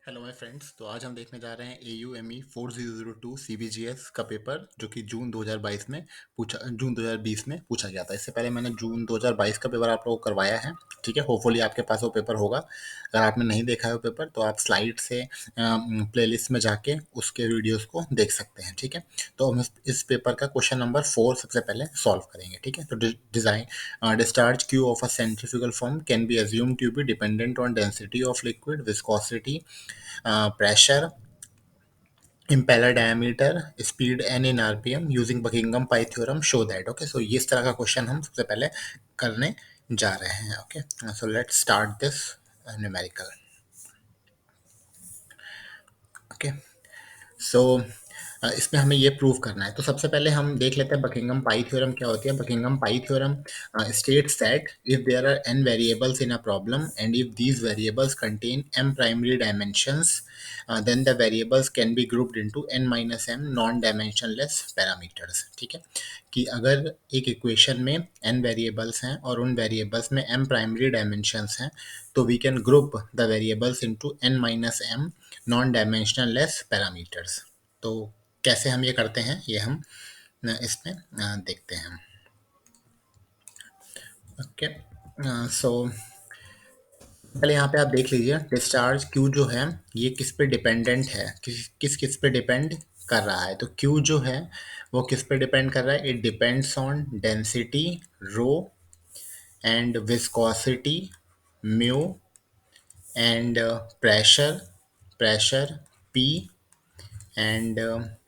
Hello my friends. तो आज हम देखने जा रहे हैं AUME 4002 CBGS का पेपर जो कि जून 2020 में पूछा गया था। इससे पहले मैंने जून 2022 का पेपर आप लोगों को करवाया है। ठीक है, होपफुली आपके पास वो पेपर होगा। अगर आपने नहीं देखा है वो पेपर तो आप स्लाइड से प्लेलिस्ट में जाके उसके वीडियोस को देख सकते हैं। ठीक है, तो हम इस पेपर का क्वेश्चन नंबर 4 सबसे पहले सॉल्व करेंगे। ठीक है, तो design discharge Q of a centrifugal form can be assumed to be dependent on density of liquid, viscosity, pressure, impeller diameter, speed n in RPM using Buckingham pi theorem show that. Okay, so ये इस तरह का question हम सबसे पहले करने जा रहे हैं. Okay, so let's start this numerical. Okay, सो इसमें हमें ये प्रूव करना है। तो सबसे पहले हम देख लेते हैं बकिंगम पाई थ्योरम क्या होती है। Buckingham pi theorem states that if there are n variables in a problem and if these variables contain m primary dimensions, then the variables can be grouped into n minus m non dimensionless parameters. ठीक है, कि अगर एक equation में n variables हैं और उन variables में m प्राइमरी डायमेंशंस हैं तो we can group the variables into n minus m non dimensional less parameters. तो कैसे हम ये करते हैं ये हम इसमें देखते हैं। ओके, सो पहले यहाँ पे आप देख लीजिए डिस्चार्ज Q जो है ये किस पे डिपेंडेंट है, किस पे डिपेंड कर रहा है। तो Q जो है वो किस पे डिपेंड कर रहा है, it depends on density rho and viscosity mu and pressure P and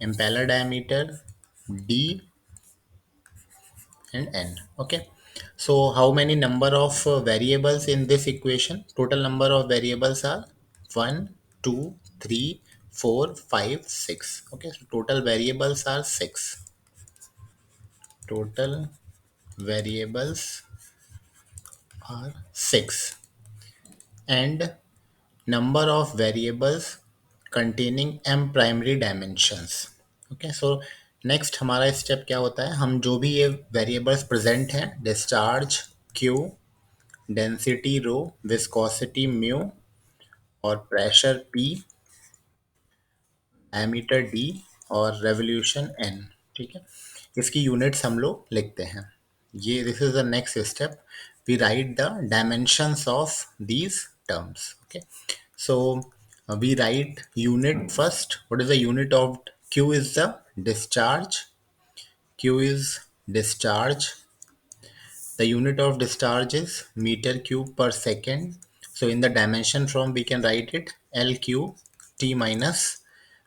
impeller diameter D and N. Okay, so how many number of variables in this equation? Total number of variables are 1 2 3 4 5 6. Okay, so total variables are 6. Total variables are 6 and number of variables containing m primary dimensions. Okay, so next हमारा step क्या होता है, हम जो भी ये variables present हैं discharge Q, density rho, viscosity mu और प्रेशर पी, डायमीटर डी और रेवोल्यूशन एन। ठीक है, इसकी यूनिट्स हम लोग लिखते हैं। ये this is the next step, we write the dimensions of these terms. Okay, so we write unit first. What is the unit of Q? Is the discharge. Q is discharge. The unit of discharge is meter cube per second. So in the dimension form we can write it LQ T minus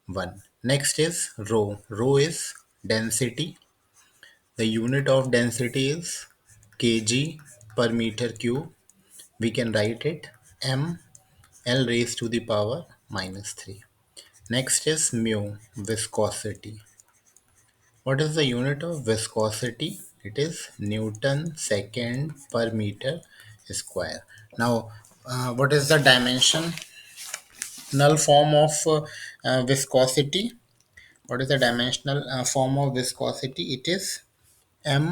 1. Next is rho. Rho is density. The unit of density is kg per meter cube. We can write it M L raised to the power minus 3. Next is mu, viscosity. What is the unit of viscosity? It is Newton second per meter square. Now, what is the dimensional form of viscosity? What is the dimensional form of viscosity? It is M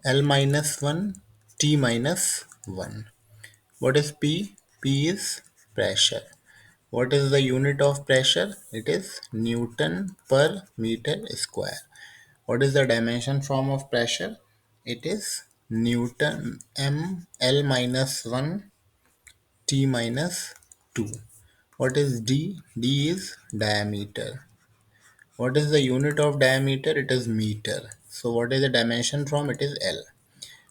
L minus 1 T minus 1. What is P? P is pressure. What is the unit of pressure? It is Newton per meter square. What is the dimension form of pressure? It is Newton M L minus 1 T minus 2. What is D? D is diameter. What is the unit of diameter? It is meter. So what is the dimension from? It is L.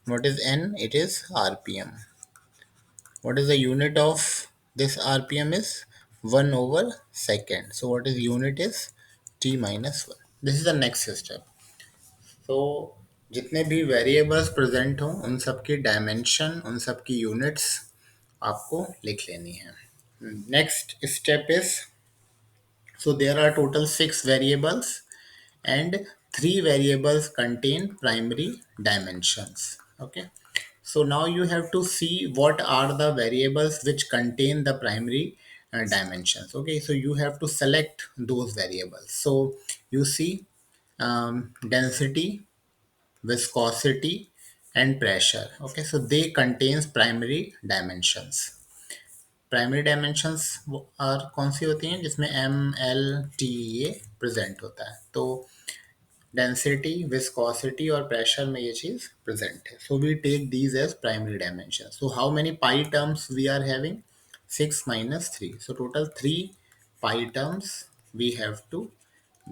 What is N? It is RPM. What is the unit of this RPM is 1 over second. So what is unit is T minus 1. This is the next step. तो जितने भी variables present हों उन सब की dimension, उन सब की यूनिट्स आपको लिख लेनी है। Next step is, so there are total 6 variables and 3 variables contain primary dimensions. Okay, so now you have to see what are the variables which contain the primary dimensions. Okay, so you have to select those variables. So you see density, viscosity and pressure. Okay, so they contains primary dimensions. Primary dimensions और कौन सी होती हैं जिसमें M L T ये present होता है, तो density, viscosity और प्रेशर में ये चीज प्रेजेंट है. So we take these as primary dimension. So how many pi terms we are having? 6 minus 3. So total 3 pi terms we have to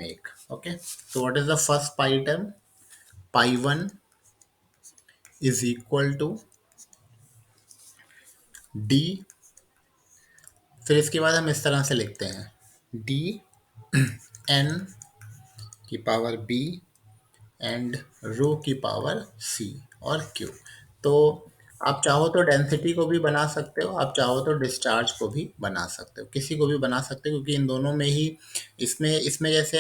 make. Okay. So what is the first pi term? Pi 1 is equal to d. फिर इसके बाद हम इस तरह से लिखते हैं d n की पावर b एंड रो की पावर c और q. तो आप चाहो तो डेंसिटी को भी बना सकते हो, आप चाहो तो डिस्चार्ज को भी बना सकते हो, किसी को भी बना सकते हो, क्योंकि इन दोनों में ही इसमें इसमें जैसे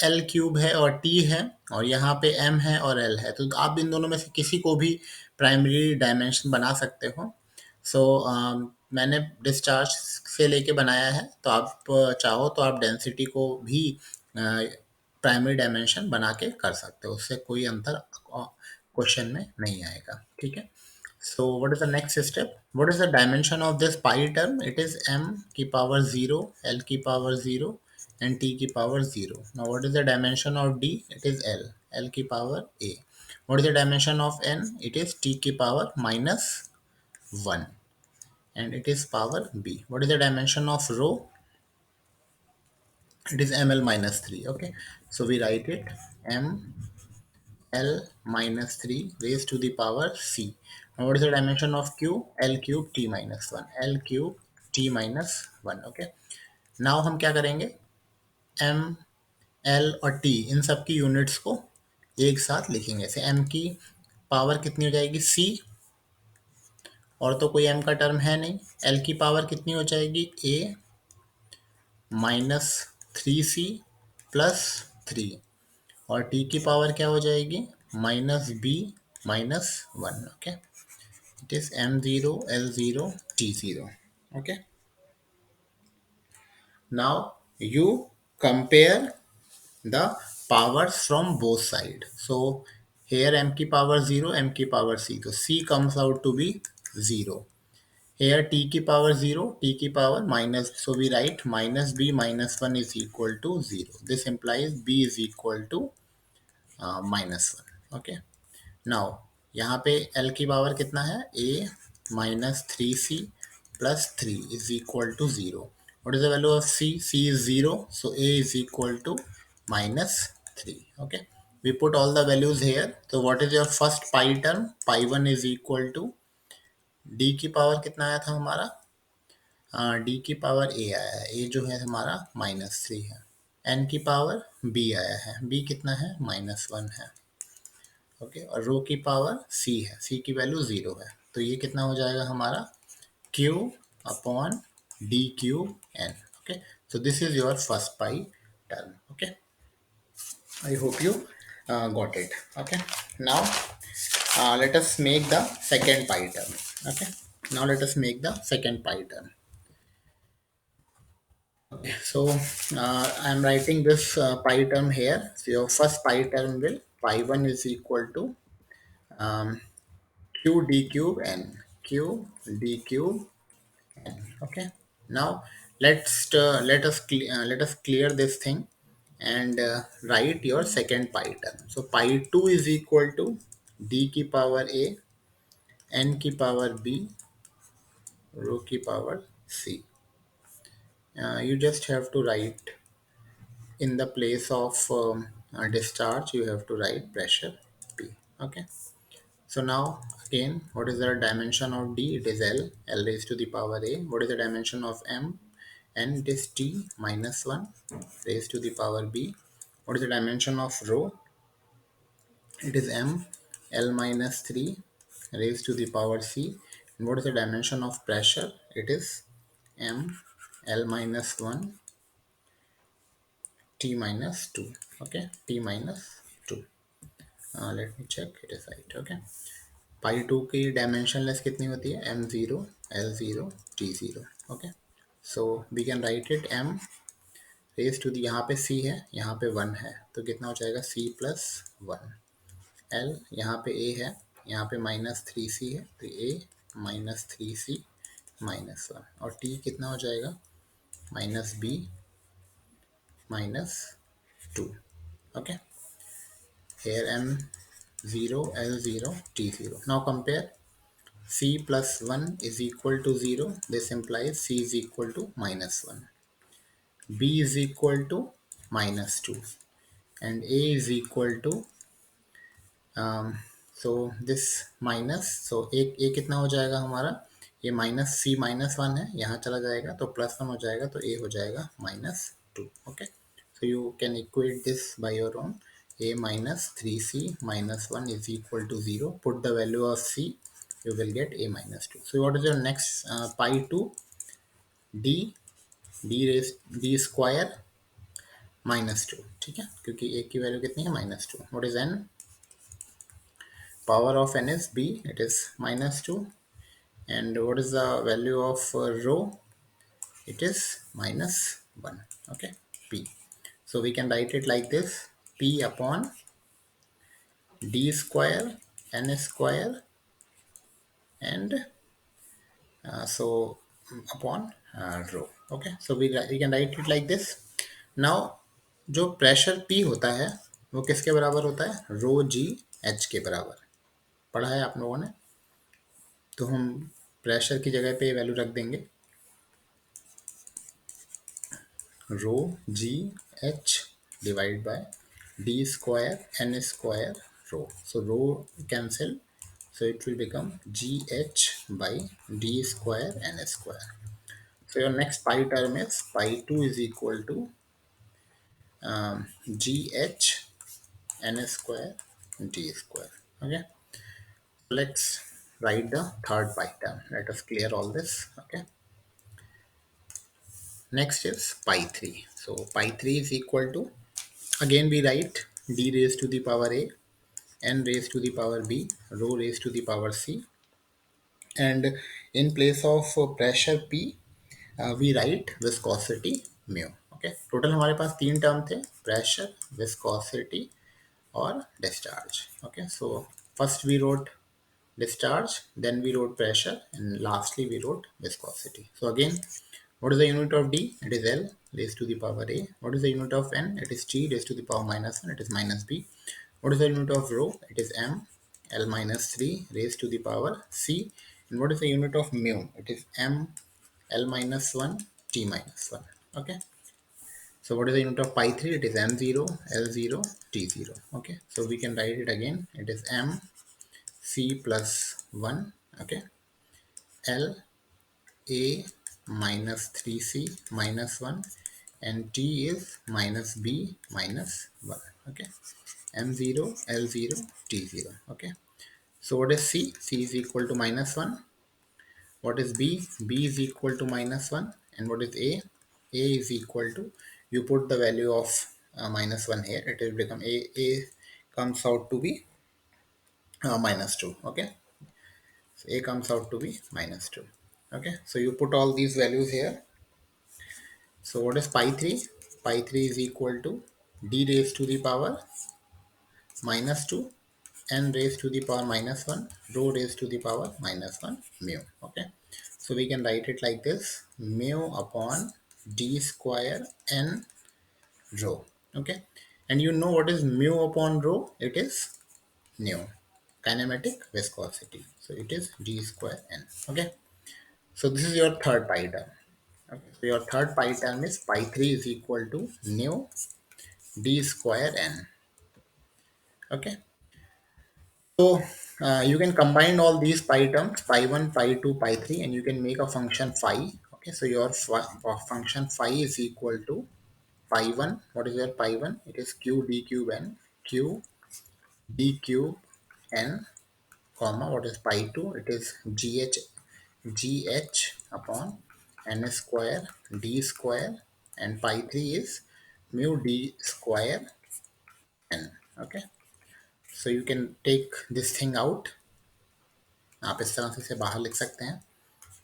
एल क्यूब है और टी है और यहाँ पे एम है और एल है, तो आप इन दोनों में से किसी को भी प्राइमरी डायमेंशन बना सकते हो. सो मैंने डिस्चार्ज से लेके बनाया है, तो आप चाहो तो आप डेंसिटी को भी प्राइमरी डायमेंशन बना के कर सकते हो, उससे कोई अंतर क्वेश्चन में नहीं आएगा. ठीक है. So what is the next step? What is the dimension of this pi term? It is m की पावर 0, l की पावर 0 एंड t की power 0. Now what is the dimension of d? It is l की power a. What is the dimension of n? It is t की power minus 1 and it is power b. What is the dimension of rho? It is ml minus 3. Okay, so we write it ml minus 3 raised to the power c. Now what is the dimension of q? L cube t minus 1. L cube t minus 1. Okay, now हम क्या करेंगे? m l और t इन सब की units को एक साथ लिखेंगे. ऐसे m की पावर कितनी हो जाएगी? c, और तो कोई m का टर्म है नहीं. l की पावर कितनी हो जाएगी? a माइनस 3c प्लस 3, और t की पावर क्या हो जाएगी? Minus b minus 1. Okay, it is m0 l0 t0. Okay, now you compare the powers from both side. So here m की power 0, m की power c, तो c comes out to be 0. Here t की power 0, t की power minus, so we write minus b minus 1 is equal to 0. This implies b is equal to minus 1. Okay. Now यहाँ पे l की power कितना है? a minus 3c plus 3 is equal to 0. What is the value of c? c is 0, so a is equal to minus 3. Okay. We put all the values here. So what is your first pi term? Pi 1 is equal to d की power कितना आया था हमारा? D की power ए आया है, ए जो है हमारा -3 है. एन की पावर बी आया है, बी कितना है? -1 है. ओके, और रो की पावर सी है, सी की वैल्यू 0 है, तो ये कितना हो जाएगा हमारा? Q upon D Q N. Okay, so this is your first pi term. Okay, I hope you got it. Okay, now let us make the second pi term. Okay, now let us make the second pi term. So I am writing this pi term here. So your first pi term will pi 1 is equal to um, q d cube n, q d cube n. Okay. Now let us clear this thing and write your second pi term. So pi 2 is equal to d की power a, n की power b, rho की power c. You just have to write in the place of discharge, you have to write pressure P. Okay, so now again, what is the dimension of D? It is L, L raised to the power A. What is the dimension of M? N, it is T minus 1 raised to the power B. What is the dimension of rho? It is M, L minus 3 raised to the power C. And what is the dimension of pressure? It is M, L minus 1 t minus 2. Okay, t minus 2. Let me check, it is right. Okay, pi 2 की dimensionless कितनी होती है? m0 l0 t0. Okay, so we can write it m raise to the, यहाँ पे c है, यहाँ पे 1 है, तो कितना हो जाएगा? c plus 1. l यहाँ पे a है, यहाँ पे -3c है, तो a -3c माइनस 1, और टी कितना हो जाएगा, -b -2. Okay, here m0 l0 t0. Now compare. C plus 1 is equal to 0. This implies C is equal to -1. B is equal to -2. And A is equal to so this minus, so A कितना हो जाएगा हमारा, ये -1 है, यहाँ चला जाएगा तो +1 हो जाएगा, तो ए हो जाएगा -2. Okay, so you can equate this by your own. A -3C -1 is equal to 0. Put the value of C, you will get A -2. So what is your next, pi 2 d d square -2. ठीक है, क्योंकि A की value कितनी है, -2. What is n? Power of n is b, it is -2. And what is the value of rho? It is -1. Okay, p. So we can write it like this: p upon d square n square, and so upon rho. Okay, so we can write it like this. Now जो pressure p होता है वो किसके बराबर होता है, रो g H के बराबर. पढ़ा है आप लोगों ने, तो हम प्रेशर की जगह पे वैल्यू रख देंगे rho g h divide by d square n square rho. So rho cancel, so it will become gh by d square n square. So your next pi term is pi 2 is equal to gh n square d square. Okay, let's write the third pi term. Let us clear all this. Okay, next is pi 3. So pi 3 is equal to, again we write d raised to the power a, n raised to the power b, rho raised to the power c, and in place of pressure p we write viscosity mu. Okay, total हमारे पास तीन term थे, pressure, viscosity और discharge. Okay, so first we wrote discharge, then we wrote pressure, and lastly we wrote viscosity. So again, what is the unit of d? It is L raised to the power a. What is the unit of n? It is t raised to the power -1. It is -b. What is the unit of rho? It is m L -3 raised to the power c. And what is the unit of mu? It is m L -1 t -1. Okay, so what is the unit of pi 3? It is m0 L0 t0. Okay, so we can write it again. It is m c plus 1. Okay, L a -3c -1, and t is -b -1. Okay, m0 L0 t0. Okay, so what is c? C is equal to -1. What is b? B is equal to -1. And what is a? A is equal to, you put the value of -1 here, it will become a comes out to be -2. Okay, so a comes out to be -2. Okay, so you put all these values here. So what is pi 3? Pi 3 is equal to d raised to the power -2, n raised to the power -1, rho raised to the power -1 mu. Okay, so we can write it like this: mu upon d square n rho. Okay, and you know what is mu upon rho? It is nu, kinematic viscosity. So it is d square n. Okay, so this is your third pi term. Okay, so your third pi term is pi 3 is equal to nu d square n. Okay, so you can combine all these pi terms, pi 1, pi 2, pi 3, and you can make a function phi. Okay, so your function phi is equal to pi 1. What is your pi 1? It is q d cube n, q d cube n, comma, what is pi 2? It is gh upon n square d square, and pi 3 is mu d square n. Okay, so you can take this thing out. आप इस तरह से इसे बाहर लिख सकते हैं,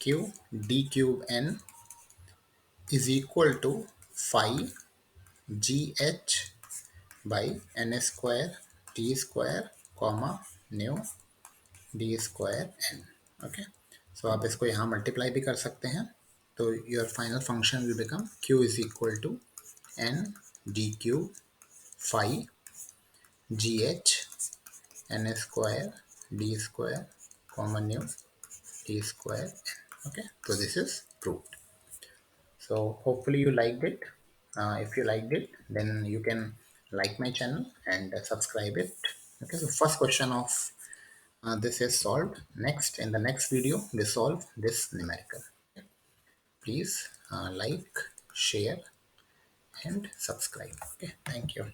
q d cube n is equal to phi gh by n square t square comma nu d square n. Okay, सो आप इसको यहाँ मल्टीप्लाई भी कर सकते हैं, तो your final function will become q is equal to n D Q five G H n square d square common new t square n. Okay, so this is proved. So hopefully you liked it. If you liked it, then you can like my channel and subscribe it. Okay, so first question of this is solved. Next, in the next video we solve this numerical. Please like, share and subscribe. Okay, thank you.